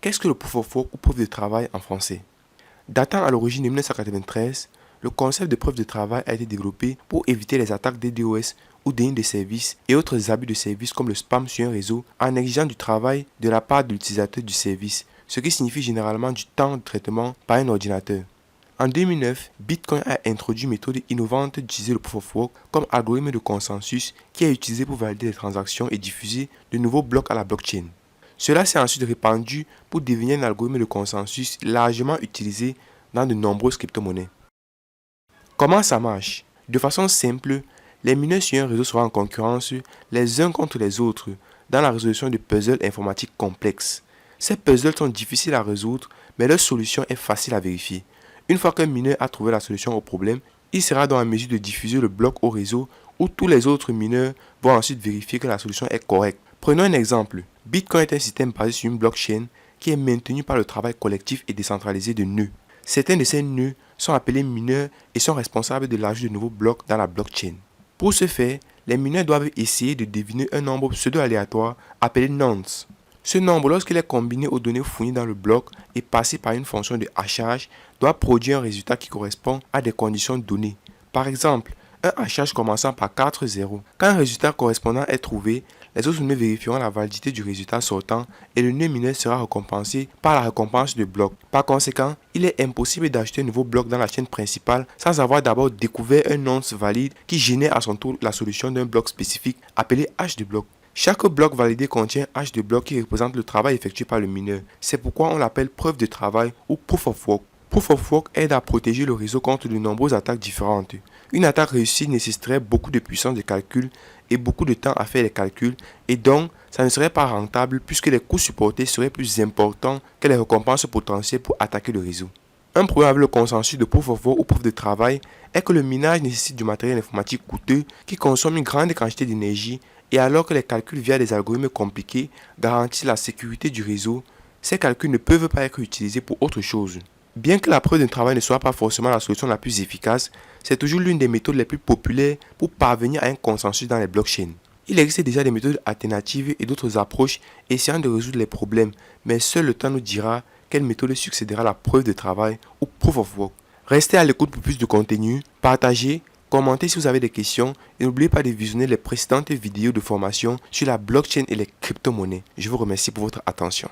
Qu'est-ce que le proof of work ou preuve de travail en français? Datant à l'origine de 1993, le concept de preuve de travail a été développé pour éviter les attaques DDoS ou déni de service et autres abus de service comme le spam sur un réseau en exigeant du travail de la part de l'utilisateur du service, ce qui signifie généralement du temps de traitement par un ordinateur. En 2009, Bitcoin a introduit une méthode innovante d'utiliser le proof of work comme algorithme de consensus qui est utilisé pour valider les transactions et diffuser de nouveaux blocs à la blockchain. Cela s'est ensuite répandu pour devenir un algorithme de consensus largement utilisé dans de nombreuses crypto-monnaies. Comment ça marche? De façon simple, les mineurs sur un réseau seront en concurrence les uns contre les autres dans la résolution de puzzles informatiques complexes. Ces puzzles sont difficiles à résoudre, mais leur solution est facile à vérifier. Une fois qu'un mineur a trouvé la solution au problème, il sera dans la mesure de diffuser le bloc au réseau où tous les autres mineurs vont ensuite vérifier que la solution est correcte. Prenons un exemple. Bitcoin est un système basé sur une blockchain qui est maintenu par le travail collectif et décentralisé de nœuds. Certains de ces nœuds sont appelés mineurs et sont responsables de l'ajout de nouveaux blocs dans la blockchain. Pour ce faire, les mineurs doivent essayer de deviner un nombre pseudo-aléatoire appelé nonce. Ce nombre, lorsqu'il est combiné aux données fournies dans le bloc et passé par une fonction de hachage, doit produire un résultat qui correspond à des conditions données. Par exemple, un hachage commençant par 4 0. Quand un résultat correspondant est trouvé, les autres nœuds vérifieront la validité du résultat sortant et le nœud mineur sera récompensé par la récompense de bloc. Par conséquent, il est impossible d'ajouter un nouveau bloc dans la chaîne principale sans avoir d'abord découvert un nonce valide qui génère à son tour la solution d'un bloc spécifique appelé hash de bloc. Chaque bloc validé contient un hash de bloc qui représente le travail effectué par le mineur. C'est pourquoi on l'appelle preuve de travail ou proof of work. Proof of work aide à protéger le réseau contre de nombreuses attaques différentes. Une attaque réussie nécessiterait beaucoup de puissance de calcul et beaucoup de temps à faire les calculs et donc ça ne serait pas rentable puisque les coûts supportés seraient plus importants que les récompenses potentielles pour attaquer le réseau. Un problème avec le consensus de proof of work ou proof de travail est que le minage nécessite du matériel informatique coûteux qui consomme une grande quantité d'énergie et alors que les calculs via des algorithmes compliqués garantissent la sécurité du réseau, ces calculs ne peuvent pas être utilisés pour autre chose. Bien que la preuve de travail ne soit pas forcément la solution la plus efficace, c'est toujours l'une des méthodes les plus populaires pour parvenir à un consensus dans les blockchains. Il existe déjà des méthodes alternatives et d'autres approches essayant de résoudre les problèmes, mais seul le temps nous dira quelle méthode succédera à la preuve de travail ou proof of work. Restez à l'écoute pour plus de contenu, partagez, commentez si vous avez des questions et n'oubliez pas de visionner les précédentes vidéos de formation sur la blockchain et les crypto-monnaies. Je vous remercie pour votre attention.